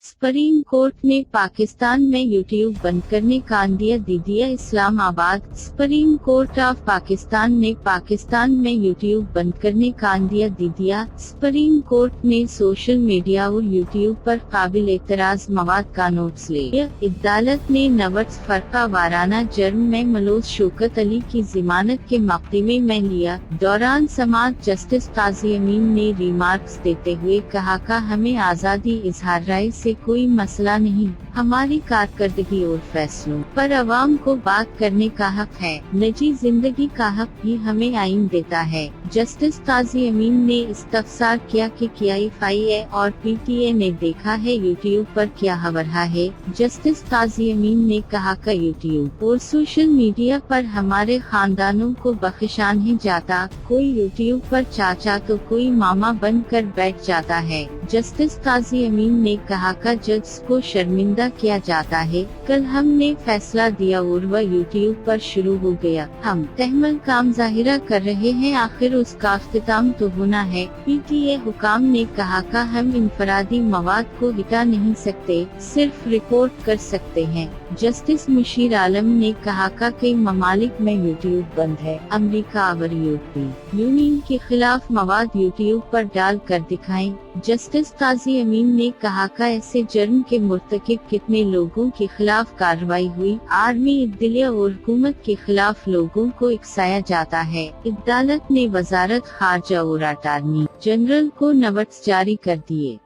Supreme court ने पाकिस्तान में YouTube बंद करने का दिया दिया Islamabad. Supreme court of Pakistan ने पाकिस्तान में यूट्यूब बंद करने का दिया दिया। सुप्रीम कोर्ट ने सोशल मीडिया और यूट्यूब पर काबिल एतराज मवाद का नोटिस लिया। अदालत ने नवट्स फरका वाराना जुर्म में मलूज शौकत अली की जमानत के मुकदमे में लिया। दौरान समाअत जस्टिस काजी अमीन ने रिमार्क्स देते हुए कहा कि हमें आज़ादी इजहार राय से कोई मसला नहीं, हमारी कारकर्दगी और फैसलों पर अवाम को बात करने का हक है। निजी जिंदगी का हक भी हमें आइन देता है। जस्टिस काजी अमीन ने इस्तफसार किया कि क्या FIA और PTA ने देखा है यूट्यूब पर क्या हो रहा है। जस्टिस काजी अमीन ने कहा कि यूट्यूब और सोशल मीडिया पर हमारे खानदानों को बख्शा नहीं जाता। कोई यूट्यूब पर चाचा तो कोई मामा बनकर बैठ जाता है। जस्टिस काजी अमीन ने कहा कि जज को शर्मिंदा किया जाता है। कल हमने फैसला दिया और वह यूट्यूब पर शुरू हो गया। हम तहमल काम जाहिरा कर रहे हैं, आखिर उसका अख्तिताम तो होना है। PTA हुकाम ने कहा कि हम इंफरादी मवाद को हटा नहीं सकते, सिर्फ रिपोर्ट कर सकते हैं। जस्टिस मुशीर आलम ने कहा कि कई ममालिक में यूट्यूब बंद है। अमेरिका और यूरोपीय यूनियन के खिलाफ मवाद यूट्यूब पर डाल कर दिखाएं। जस्टिस काजी अमीन ने कहा कि ऐसे जुर्म के मुर्तकिब कितने लोगों के खिलाफ कार्रवाई हुई। आर्मी, अदलिया और हुकूमत के खिलाफ लोगों को उकसाया जाता है। अदालत ने वजारत खारजा और अटार्नी जनरल को नोटिस जारी कर दिए।